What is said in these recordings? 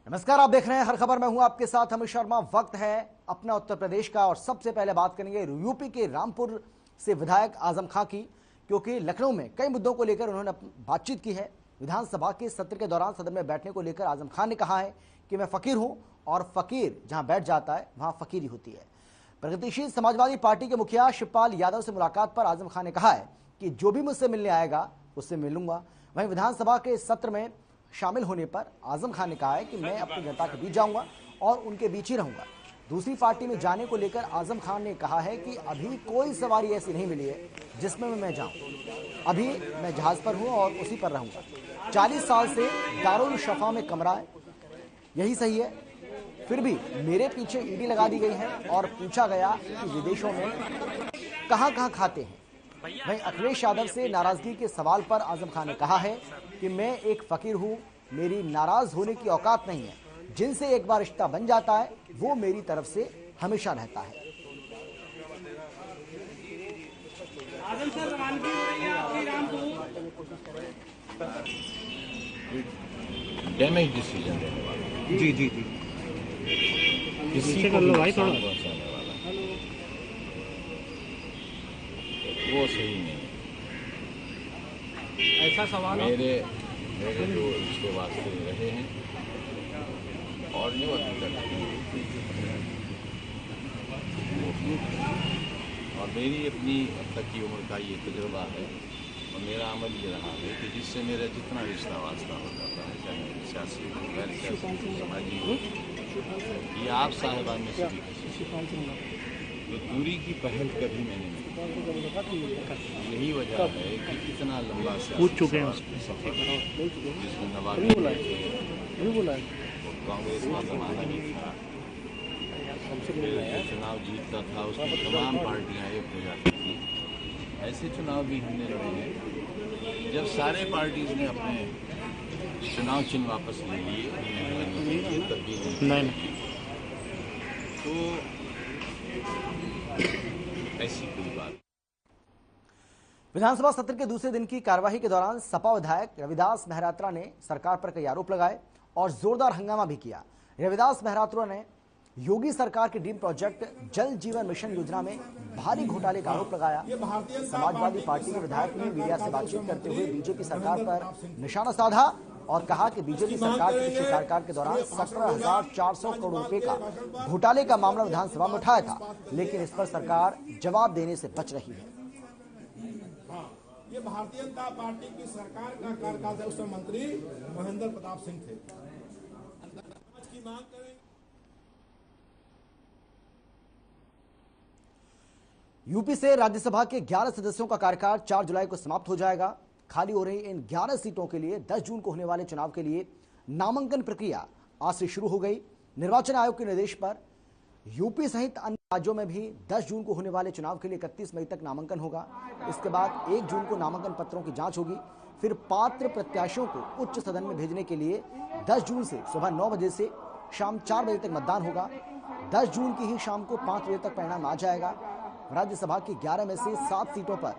नमस्कार, आप देख रहे हैं हर खबर। मैं हूं आपके साथ अमित शर्मा। वक्त है अपना उत्तर प्रदेश का और सबसे पहले बात करेंगे यूपी के रामपुर से विधायक आजम खां की, क्योंकि लखनऊ में कई मुद्दों को लेकर उन्होंने बातचीत की है। विधानसभा के सत्र के दौरान सदन में बैठने को लेकर आजम खां ने कहा है कि मैं फकीर हूं और फकीर जहां बैठ जाता है वहां फकीरी होती है। प्रगतिशील समाजवादी पार्टी के मुखिया शिवपाल यादव से मुलाकात पर आजम खां ने कहा है कि जो भी मुझसे मिलने आएगा उससे मिलूंगा। वहीं विधानसभा के सत्र में शामिल होने पर आजम खान ने कहा है कि मैं अपनी जनता के बीच जाऊंगा और उनके बीच ही रहूंगा। दूसरी पार्टी में जाने को लेकर आजम खान ने कहा है कि अभी कोई सवारी ऐसी नहीं मिली है जिसमें मैं जाऊं। अभी मैं जहाज पर हूं और उसी पर रहूंगा। 40 साल से दारुल शफा में कमरा है, यही सही है। फिर भी मेरे पीछे ईडी लगा दी गई है और पूछा गया कि विदेशों में कहां कहां खाते हैं। वहीं अखिलेश यादव से नाराजगी के सवाल पर आजम खान ने कहा है कि मैं एक फकीर हूं, मेरी नाराज होने की औकात नहीं है। जिनसे एक बार रिश्ता बन जाता है वो मेरी तरफ से हमेशा रहता है। आजम सर, रवानगी हो रही है आपकी रामपुर। डैमेज डिसीजन लेने वाला जी जी जी किसी को नुकसान पहुंचाने वाला वो सही नहीं। ऐसा सवाल मेरे जो इसके वास्ते रहे हैं और जो अभी तक और मेरी अपनी अब तक की उम्र का ये तजुर्बा है और मेरा अमल ये रहा है कि जिससे मेरा जितना रिश्ता वास्ता हो जाता है, चाहे सियासी हो, गैर सियासी हो, समाजी हो, या आप साहिबान में से भी किसी, तो दूरी की पहल कभी मैंने नहीं। यही वजह है कि इतना लंबा पूछ चुके हैं सफर जिसमें नवाबी और कांग्रेस का जमाना भी था, चुनाव जीतता था उसकी तमाम पार्टियां एक हो जाती थी। ऐसे चुनाव भी हमने लड़े हैं जब सारे पार्टीज ने अपने चुनाव चिन्ह वापस ले लिए, तब्दील नहीं, तो ऐसी कोई बात। विधानसभा सत्र के दूसरे दिन की कार्यवाही के दौरान सपा विधायक रविदास मेहरात्रा ने सरकार पर कई आरोप लगाए और जोरदार हंगामा भी किया। रविदास मेहरात्रा ने योगी सरकार के ड्रीम प्रोजेक्ट जल जीवन मिशन योजना में भारी घोटाले का आरोप लगाया। समाजवादी पार्टी के विधायक ने मीडिया से बातचीत करते हुए बीजेपी सरकार पर निशाना साधा और कहा कि बीजेपी सरकार के पिछले कार्यकाल के दौरान 17,400 करोड़ रुपए का घोटाले का मामला विधानसभा में उठाया था, लेकिन इस पर सरकार जवाब देने से बच रही है। ये भारतीय जनता पार्टी की सरकार का कार्यकाल था, उसमें मंत्री महेंद्र प्रताप सिंह थे। की मांग करें। यूपी से राज्यसभा के 11 सदस्यों का कार्यकाल 4 जुलाई को समाप्त हो जाएगा। खाली हो रही इन 11 सीटों के लिए 10 जून को होने वाले चुनाव के लिए नामांकन प्रक्रिया आज से शुरू हो गई। निर्वाचन आयोग के निर्देश पर यूपी सहित अन्य राज्यों में भी 10 जून को होने वाले चुनाव के लिए 31 मई तक नामांकन होगा। इसके बाद 1 जून को नामांकन पत्रों की जांच होगी। फिर पात्र प्रत्याशियों को उच्च सदन में भेजने के लिए 10 जून से सुबह 9 बजे से शाम 4 बजे तक मतदान होगा। 10 जून की ही शाम को 5 बजे तक परिणाम आ जाएगा। राज्यसभा की 11 में से 7 सीटों पर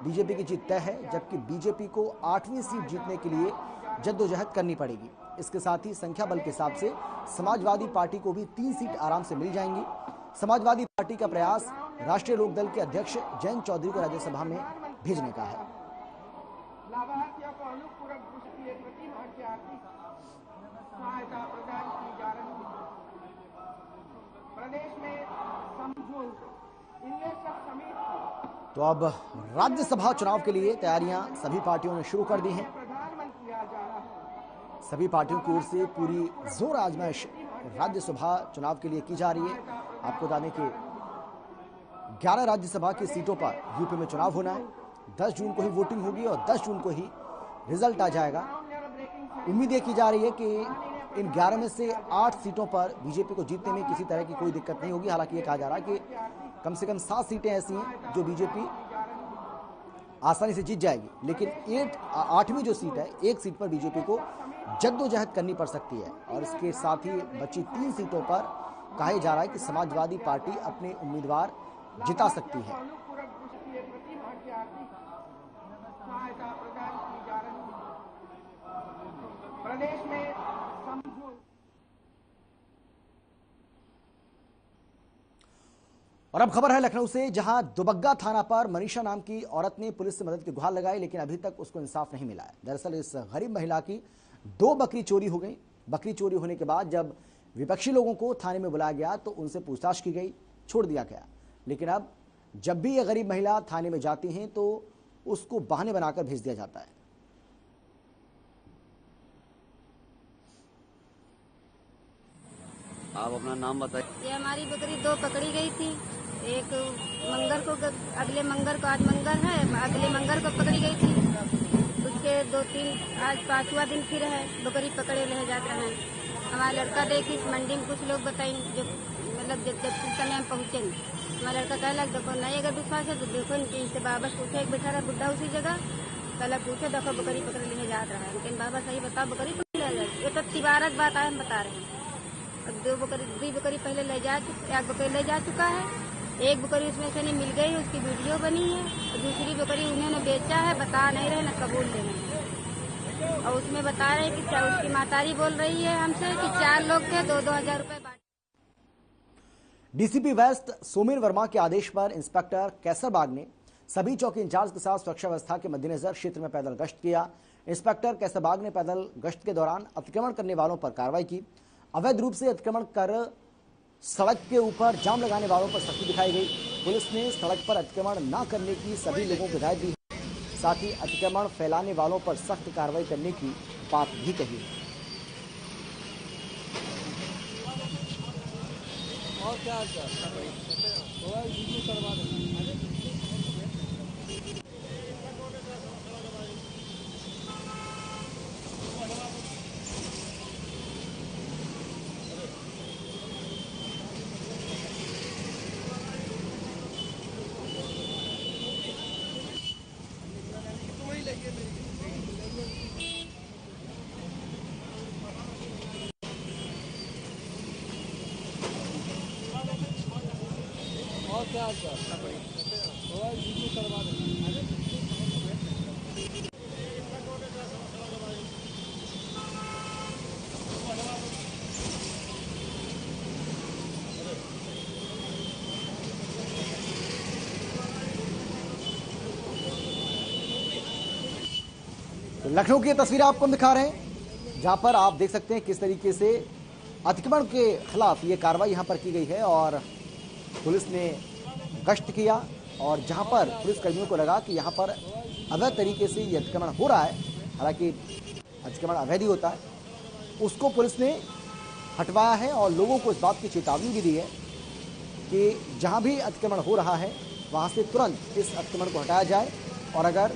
बीजेपी की जीत तय है, जबकि बीजेपी को 8वीं सीट जीतने के लिए जद्दोजहद करनी पड़ेगी। इसके साथ ही संख्या बल के हिसाब से समाजवादी पार्टी को भी 3 सीट आराम से मिल जाएंगी। समाजवादी पार्टी का प्रयास राष्ट्रीय लोकदल के अध्यक्ष जयंत चौधरी को राज्यसभा में भेजने का है। लाभार्थियों को अनुपूरक दृष्टि के प्रति माह की आर्थिक सहायता प्रदान की जा रही है। प्रदेश में समझौता तो अब राज्यसभा चुनाव के लिए तैयारियां सभी पार्टियों ने शुरू कर दी हैं। सभी पार्टियों की ओर से पूरी जोर आजमाइश राज्यसभा चुनाव के लिए की जा रही है। आपको बता दें कि 11 राज्यसभा की सीटों पर यूपी में चुनाव होना है। 10 जून को ही वोटिंग होगी और 10 जून को ही रिजल्ट आ जाएगा। उम्मीद ये की जा रही है कि इन 11 में से 8 सीटों पर बीजेपी को जीतने में किसी तरह की कोई दिक्कत नहीं होगी। हालांकि ये कहा जा रहा है कि कम से कम 7 सीटें ऐसी हैं जो बीजेपी आसानी से जीत जाएगी, लेकिन 8वीं जो सीट है, एक सीट पर बीजेपी को जद्दोजहद करनी पड़ सकती है। और इसके साथ ही बची 3 सीटों पर कहा जा रहा है कि समाजवादी पार्टी अपने उम्मीदवार जिता सकती है। प्रदेश में और अब खबर है लखनऊ से, जहां दुबग्गा थाना पर मनीषा नाम की औरत ने पुलिस से मदद की गुहार लगाई, लेकिन अभी तक उसको इंसाफ नहीं मिला है। दरअसल इस गरीब महिला की 2 बकरी चोरी हो गई। बकरी चोरी होने के बाद जब विपक्षी लोगों को थाने में बुलाया गया तो उनसे पूछताछ की गई, छोड़ दिया गया। लेकिन अब जब भी यह गरीब महिला थाने में जाती हैं तो उसको बहाने बनाकर भेज दिया जाता है। आप अपना नाम बताइए। ये हमारी बकरी 2 पकड़ी गई थी। एक मंगर को, अगले मंगर को, आज मंगर है, अगले मंगर को पकड़ी गई थी। उसके 2-3 आज 5वां दिन फिर है बकरी पकड़े ले जाते हैं। हमारा लड़का देखी इस मंडी में कुछ लोग बताई, जो मतलब जब समय हम पहुंचे, हमारा लड़का कहला देखो नहीं अगर विश्वास है तो देखो इनके इनसे बाबा पूछे, एक बैठा रहा बुढ़ा उसी जगह, कहला पूछे देखो बकरी पकड़े ले जा रहा है। लेकिन बाबा सही बताओ बकरी पकड़ ले जाए, ये तो तिबारक बात है, हम बता रहे हैं। अब 2 बकरी पहले ले जा, 1 बकरी ले जा चुका है, 1 बकरी उसमें से नहीं मिल गई, उसकी वीडियो बनी है, और दूसरी बकरी उन्होंने बेचा है, बता नहीं रहे, न कबूल ले रहे हैं। और उसमें बता रहे कि उसकी मातारी बोल रही है हमसे कि 4 लोग थे, 2-2 हजार रुपए बांटे। डीसीपी वेस्ट सोमेन वर्मा के आदेश पर इंस्पेक्टर कैसरबाग ने सभी चौकी इंचार्ज के साथ सुरक्षा व्यवस्था के मद्देनजर क्षेत्र में पैदल गश्त किया। इंस्पेक्टर कैसरबाग ने पैदल गश्त के दौरान अतिक्रमण करने वालों पर कार्रवाई की। अवैध रूप से अतिक्रमण कर सड़क के ऊपर जाम लगाने वालों पर सख्ती दिखाई गई। पुलिस ने सड़क पर अतिक्रमण न करने की सभी लोगों को हिदायत दी, साथ ही अतिक्रमण फैलाने वालों पर सख्त कार्रवाई करने की बात भी कही। और क्या करवा दें। और क्या करवा दें। तो लखनऊ की तस्वीरें आपको हम दिखा रहे हैं, जहां पर आप देख सकते हैं किस तरीके से अतिक्रमण के खिलाफ ये कार्रवाई यहां पर की गई है। और पुलिस ने गश्त किया और जहां पर पुलिस कर्मियों को लगा कि यहां पर अवैध तरीके से ये अतिक्रमण हो रहा है, हालांकि अतिक्रमण अवैध ही होता है, उसको पुलिस ने हटवाया है। और लोगों को इस बात की चेतावनी भी दी है कि जहां भी अतिक्रमण हो रहा है वहां से तुरंत इस अतिक्रमण को हटाया जाए, और अगर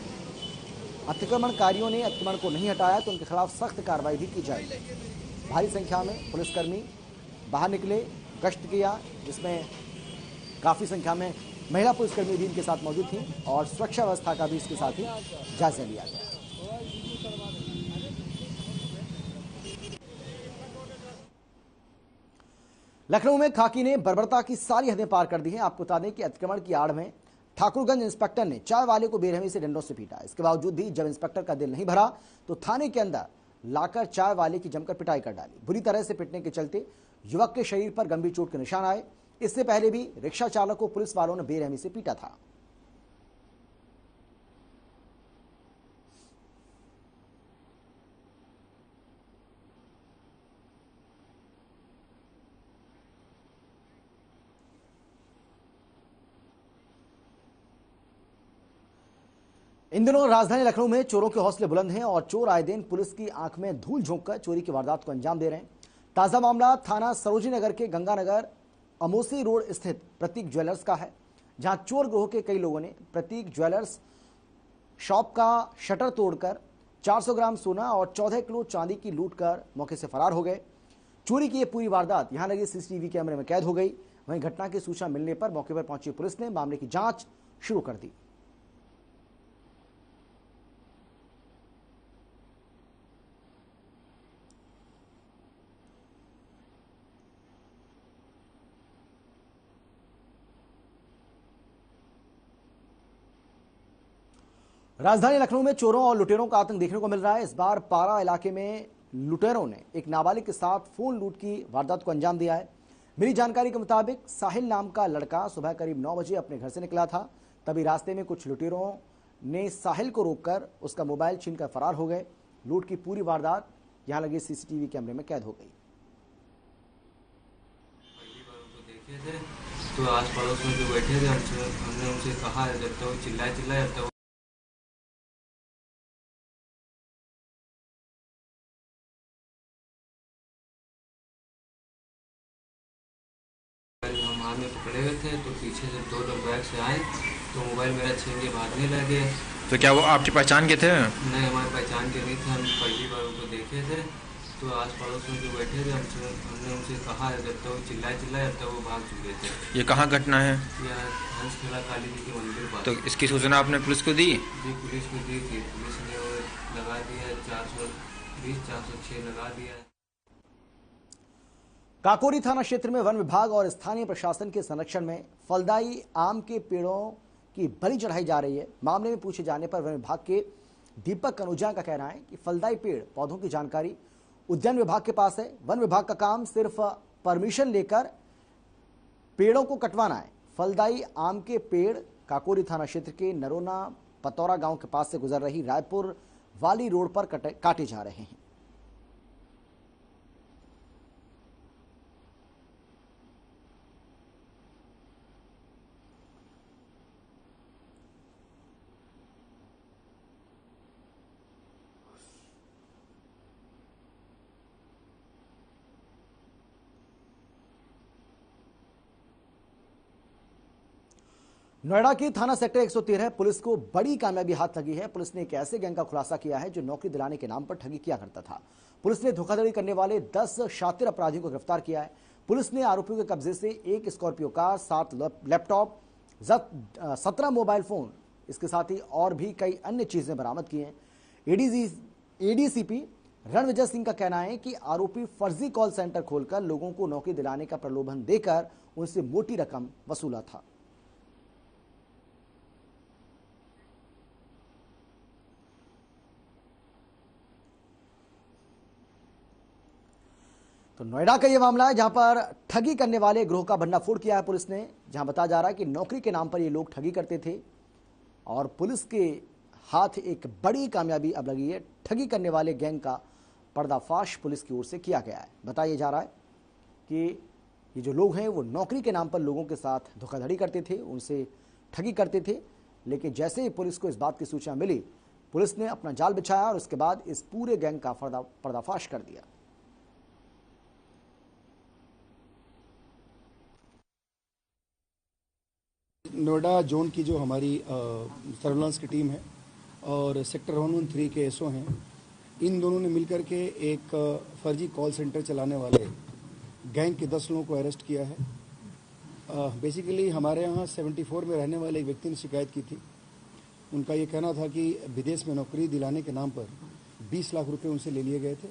अतिक्रमणकारियों ने अतिक्रमण को नहीं हटाया तो उनके खिलाफ सख्त कार्रवाई भी की जाएगी। भारी संख्या में पुलिसकर्मी बाहर निकले, गश्त किया, जिसमें काफ़ी संख्या में महिला पुलिसकर्मी भी इनके साथ मौजूद थी, और सुरक्षा व्यवस्था का भी इसके साथ ही जायजा लिया गया। लखनऊ में खाकी ने बर्बरता की सारी हदें पार कर दी हैं। आपको बता दें कि अतिक्रमण की आड़ में ठाकुरगंज इंस्पेक्टर ने चाय वाले को बेरहमी से डंडों से पीटा। इसके बावजूद भी जब इंस्पेक्टर का दिल नहीं भरा तो थाने के अंदर लाकर चाय वाले की जमकर पिटाई कर डाली। बुरी तरह से पिटने के चलते युवक के शरीर पर गंभीर चोट के निशान आए। इससे पहले भी रिक्शा चालक को पुलिस वालों ने बेरहमी से पीटा था। इन दिनों राजधानी लखनऊ में चोरों के हौसले बुलंद हैं और चोर आए दिन पुलिस की आंख में धूल झोंककर चोरी की वारदात को अंजाम दे रहे हैं। ताजा मामला थाना सरोजिनी नगर के गंगानगर अमोसी रोड स्थित प्रतीक ज्वेलर्स का है, जहां चोर गिरोह के कई लोगों ने प्रतीक ज्वेलर्स शॉप का शटर तोड़कर 400 ग्राम सोना और 14 किलो चांदी की लूट कर मौके से फरार हो गए। चोरी की यह पूरी वारदात यहां लगे सीसीटीवी कैमरे में कैद हो गई। वहीं घटना की सूचना मिलने पर मौके पर पहुंची पुलिस ने मामले की जांच शुरू कर दी। राजधानी लखनऊ में चोरों और लुटेरों का आतंक देखने को मिल रहा है। इस बार पारा इलाके में लुटेरों ने एक नाबालिग के साथ फोन लूट की वारदात को अंजाम दिया है। मिली जानकारी के मुताबिक साहिल नाम का लड़का सुबह करीब 9 बजे अपने घर से निकला था। तभी रास्ते में कुछ लुटेरों ने साहिल को रोककर उसका मोबाइल छीनकर फरार हो गए। लूट की पूरी वारदात यहां लगे सीसीटीवी कैमरे में कैद हो गई। पहली बार उनको देखे थे तो आस पड़ोस में जो बैठे थे हमने उनसे कहा जब तक वो चिल्लाए जब तक हम हाथ में पकड़े हुए थे तो पीछे से दो लोग बैग से आए तो मोबाइल मेरा छीन के भागने लगे। तो क्या वो आपकी पहचान के थे? नहीं, हमारी पहचान के नहीं थे। हम पहली बार उनको देखे थे तो आस पड़ोस में जो बैठे थे हमने उनसे कहा जब तक वो चिल्लाए जब तक वो भाग चुके थे। ये कहाँ घटना है? यह हंसखेड़ा काली जी के मंदिर पर। तो इसकी सूचना आपने पुलिस को दी? जी, पुलिस को दी थी। पुलिस ने वो लगा दिया 420 406 लगा दिया है। काकोरी थाना क्षेत्र में वन विभाग और स्थानीय प्रशासन के संरक्षण में फलदाई आम के पेड़ों की बलि चढ़ाई जा रही है। मामले में पूछे जाने पर वन विभाग के दीपक कनौजिया का कहना है कि फलदाई पेड़ पौधों की जानकारी उद्यान विभाग के पास है। वन विभाग का काम सिर्फ परमिशन लेकर पेड़ों को कटवाना है। फलदाई आम के पेड़ काकोरी थाना क्षेत्र के नरोना पतौरा गांव के पास से गुजर रही रायपुर वाली रोड पर काटे जा रहे हैं। नोएडा की थाना सेक्टर 113 पुलिस को बड़ी कामयाबी हाथ लगी है। पुलिस ने एक ऐसे गैंग का खुलासा किया है जो नौकरी दिलाने के नाम पर ठगी किया करता था। पुलिस ने धोखाधड़ी करने वाले 10 शातिर अपराधियों को गिरफ्तार किया है। पुलिस ने आरोपियों के कब्जे से एक Scorpio car, 7 laptop, 17 mobile phone, इसके साथ ही और भी कई अन्य चीजें बरामद की हैं। एडीसीपी रणविजय सिंह का कहना है कि आरोपी फर्जी कॉल सेंटर खोलकर लोगों को नौकरी दिलाने का प्रलोभन देकर उनसे मोटी रकम वसूला था। तो नोएडा का यह मामला है जहां पर ठगी करने वाले ग्रोह का भंडाफोड़ किया है पुलिस ने, जहां बताया जा रहा है कि नौकरी के नाम पर ये लोग ठगी करते थे और पुलिस के हाथ एक बड़ी कामयाबी अब लगी है। ठगी करने वाले गैंग का पर्दाफाश पुलिस की ओर से किया गया है। बताया जा रहा है कि ये जो लोग हैं वो नौकरी के नाम पर लोगों के साथ धोखाधड़ी करते थे, उनसे ठगी करते थे, लेकिन जैसे ही पुलिस को इस बात की सूचना मिली, पुलिस ने अपना जाल बिछाया और उसके बाद इस पूरे गैंग का पर्दाफाश कर दिया। नोएडा जोन की जो हमारी सर्विलांस की टीम है और सेक्टर 113 के एसओ हैं, इन दोनों ने मिलकर के एक फर्जी कॉल सेंटर चलाने वाले गैंग के 10 लोगों को अरेस्ट किया है। बेसिकली हमारे यहाँ 74 में रहने वाले एक व्यक्ति ने शिकायत की थी। उनका ये कहना था कि विदेश में नौकरी दिलाने के नाम पर 20 लाख रुपए उनसे ले लिए गए थे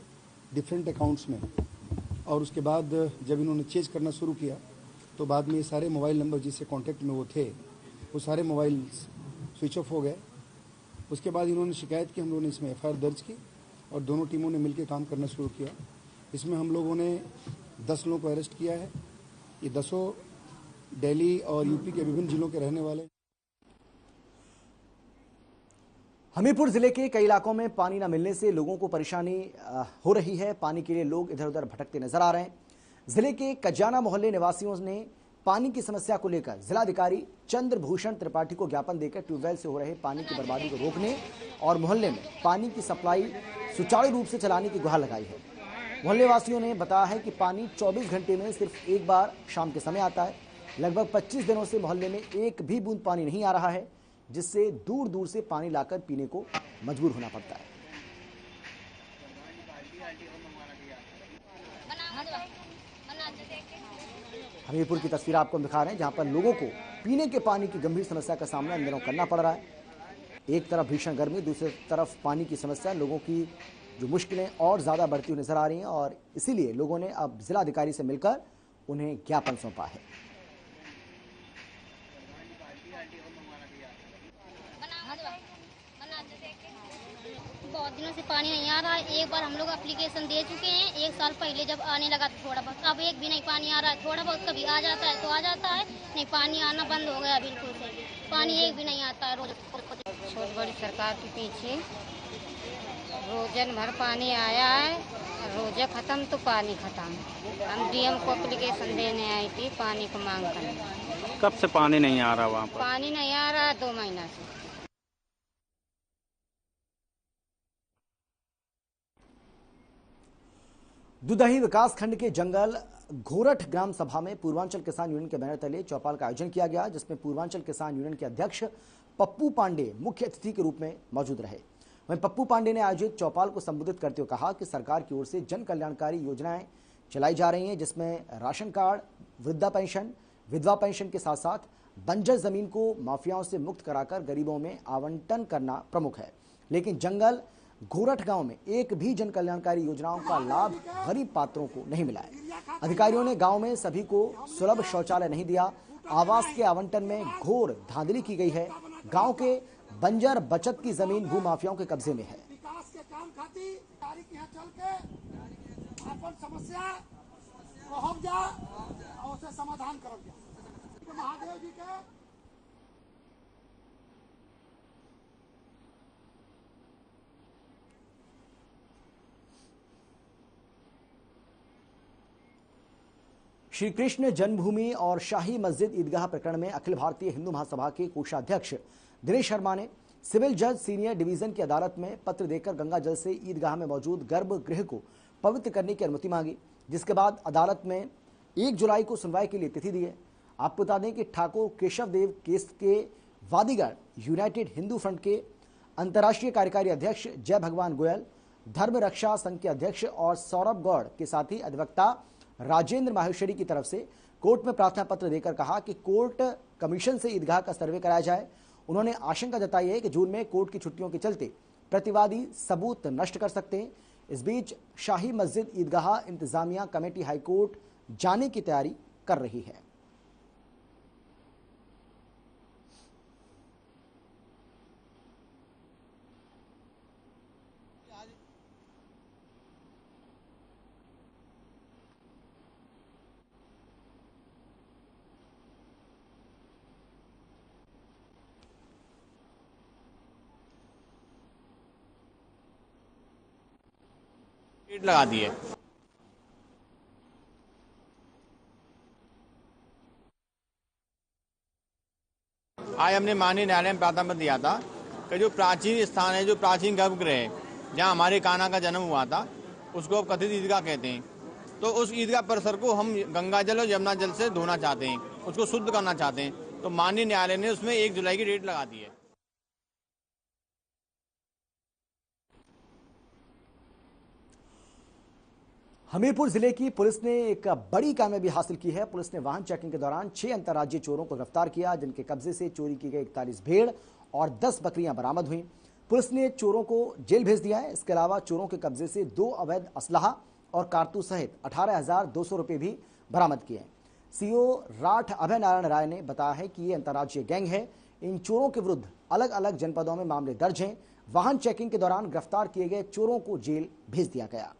डिफरेंट अकाउंट्स में, और उसके बाद जब इन्होंने चेज करना शुरू किया तो बाद में ये सारे मोबाइल नंबर जिससे कांटेक्ट में वो थे वो सारे मोबाइल स्विच ऑफ हो गए। उसके बाद इन्होंने शिकायत की, हम लोगों ने इसमें एफआईआर दर्ज की और दोनों टीमों ने मिलकर काम करना शुरू किया। इसमें हम लोगों ने 10 लोगों को अरेस्ट किया है। ये 10 दिल्ली और यूपी के विभिन्न जिलों के रहने वाले। हमीरपुर जिले के कई इलाकों में पानी न मिलने से लोगों को परेशानी हो रही है। पानी के लिए लोग इधर उधर भटकते नजर आ रहे हैं। जिले के कजाना मोहल्ले निवासियों ने पानी की समस्या को लेकर जिलाधिकारी चंद्रभूषण त्रिपाठी को ज्ञापन देकर ट्यूबवेल से हो रहे पानी की बर्बादी को रोकने और मोहल्ले में पानी की सप्लाई सुचारू रूप से चलाने की गुहार लगाई है। मोहल्ले वासियों ने बताया है कि पानी 24 घंटे में सिर्फ एक बार शाम के समय आता है। लगभग 25 दिनों से मोहल्ले में एक भी बूंद पानी नहीं आ रहा है, जिससे दूर दूर से पानी लाकर पीने को मजबूर होना पड़ता है। हमीरपुर की तस्वीर आपको दिखा रहे हैं जहां पर लोगों को पीने के पानी की गंभीर समस्या का सामना इन दिनों करना पड़ रहा है। एक तरफ भीषण गर्मी, दूसरी तरफ पानी की समस्या, लोगों की जो मुश्किलें और ज्यादा बढ़ती हुई नजर आ रही हैं और इसीलिए लोगों ने अब जिलाधिकारी से मिलकर उन्हें ज्ञापन सौंपा है। बहुत दिनों से पानी नहीं आ रहा है। एक बार हम लोग एप्लीकेशन दे चुके हैं, 1 साल पहले जब आने लगा थोड़ा बहुत, अब एक भी नहीं पानी आ रहा है। थोड़ा बहुत कभी आ जाता है तो आ जाता है, नहीं पानी आना बंद हो गया बिल्कुल से। पानी एक भी नहीं आता है रोज। बहुत बड़ी सरकार के पीछे रोजन भर पानी आया है, रोजे खत्म तो पानी खत्म। हम डीएम को एप्लीकेशन देने आई थी पानी को मांग कर। कब से पानी नहीं आ रहा वहाँ पर? पानी नहीं आ रहा 2 महीना से। दुदही विकास खंड के जंगल घोरठ ग्राम सभा में पूर्वांचल किसान यूनियन के बैनर तले चौपाल का आयोजन किया गया, जिसमें पूर्वांचल किसान यूनियन के अध्यक्ष पप्पू पांडे मुख्य अतिथि के रूप में मौजूद रहे। वहीं पप्पू पांडे ने आयोजित चौपाल को संबोधित करते हुए कहा कि सरकार की ओर से जन कल्याणकारी योजनाएं चलाई जा रही हैं, जिसमें राशन कार्ड, वृद्धा पेंशन, विधवा पेंशन के साथ साथ बंजर जमीन को माफियाओं से मुक्त कराकर गरीबों में आवंटन करना प्रमुख है। लेकिन जंगल घोरठ गांव में एक भी जन कल्याणकारी योजनाओं का लाभ गरीब पात्रों को नहीं मिला है। अधिकारियों ने गांव में सभी को सुलभ शौचालय नहीं दिया। आवास के आवंटन में घोर धांधली की गई है। गांव के बंजर बचत की जमीन भूमाफियाओं के कब्जे में है। विकास के काम खातिर तारीख यहाँ चल के अपन समस्या कहब जा और उसे समाधान करब जा। महादेव जी के श्री कृष्ण जन्मभूमि और शाही मस्जिद ईदगाह प्रकरण में अखिल भारतीय हिंदू महासभा के कोषाध्यक्ष दिनेश शर्मा ने सिविल जज सीनियर डिवीजन की अदालत में पत्र देकर गंगा जल से ईदगाह में मौजूद गर्भगृह को पवित्र करने की अनुमति मांगी, जिसके बाद अदालत में 1 जुलाई को सुनवाई के लिए तिथि दी है। आपको बता दें कि ठाकुर केशव देव केस के वादीगढ़ यूनाइटेड हिंदू फ्रंट के अंतर्राष्ट्रीय कार्यकारी अध्यक्ष जय भगवान गोयल, धर्म रक्षा संघ के अध्यक्ष और सौरभ गौड़ के साथ ही अधिवक्ता राजेंद्र माहेश्वरी की तरफ से कोर्ट में प्रार्थना पत्र देकर कहा कि कोर्ट कमीशन से ईदगाह का सर्वे कराया जाए। उन्होंने आशंका जताई है कि जून में कोर्ट की छुट्टियों के चलते प्रतिवादी सबूत नष्ट कर सकते हैं। इस बीच शाही मस्जिद ईदगाह इंतजामिया कमेटी हाईकोर्ट जाने की तैयारी कर रही है। रेट लगा दी है। आज हमने माननीय न्यायालय में प्रार्थना पत्र दिया था कि जो प्राचीन स्थान है, जो प्राचीन गर्भगृह है जहाँ हमारे कान्हा का जन्म हुआ था, उसको अब कथित ईदगाह कहते हैं। तो उस ईदगाह परिसर को हम गंगा जल और यमुना जल से धोना चाहते हैं, उसको शुद्ध करना चाहते हैं। तो माननीय न्यायालय ने उसमें 1 जुलाई की डेट लगा दी है। हमीरपुर जिले की पुलिस ने एक बड़ी कामयाबी हासिल की है। पुलिस ने वाहन चेकिंग के दौरान 6 अंतर्राज्यीय चोरों को गिरफ्तार किया, जिनके कब्जे से चोरी की गई 41 भेड़ और 10 बकरियां बरामद हुई। पुलिस ने चोरों को जेल भेज दिया है। इसके अलावा चोरों के कब्जे से 2 अवैध असलाहा और कारतूस सहित 18,200 रुपये भी बरामद किए हैं। सीओ राठ अभय नारायण राय ने बताया है कि ये अंतर्राज्यीय गैंग है। इन चोरों के विरुद्ध अलग अलग जनपदों में मामले दर्ज हैं। वाहन चेकिंग के दौरान गिरफ्तार किए गए चोरों को जेल भेज दिया गया।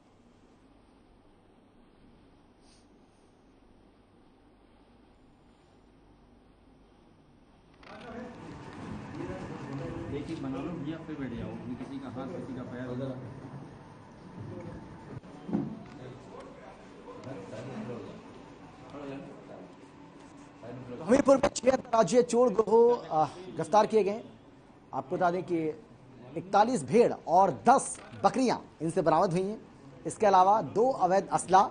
बना लो भैया, फिर बैठ जाओ। किसी का हाथ, किसी का पैर। हमीरपुर में 6 अंतर्राज्यीय चोर गिरोह गिरफ्तार किए गए। आपको बता दें कि 41 भेड़ और 10 बकरियां इनसे बरामद हुई हैं। इसके अलावा 2 अवैध असला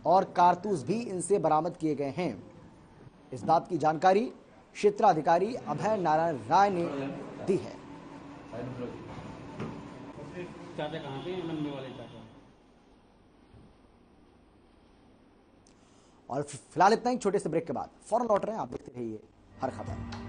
और कारतूस भी इनसे बरामद किए गए हैं। इस बात की जानकारी क्षेत्राधिकारी अभय नारायण राय ने दी है। चाचा कहाँ पे? लंबे वाले चाचा। और फिलहाल इतना ही। छोटे से ब्रेक के बाद फौरन लौट रहे हैं। आप देखते रहिए हर खबर।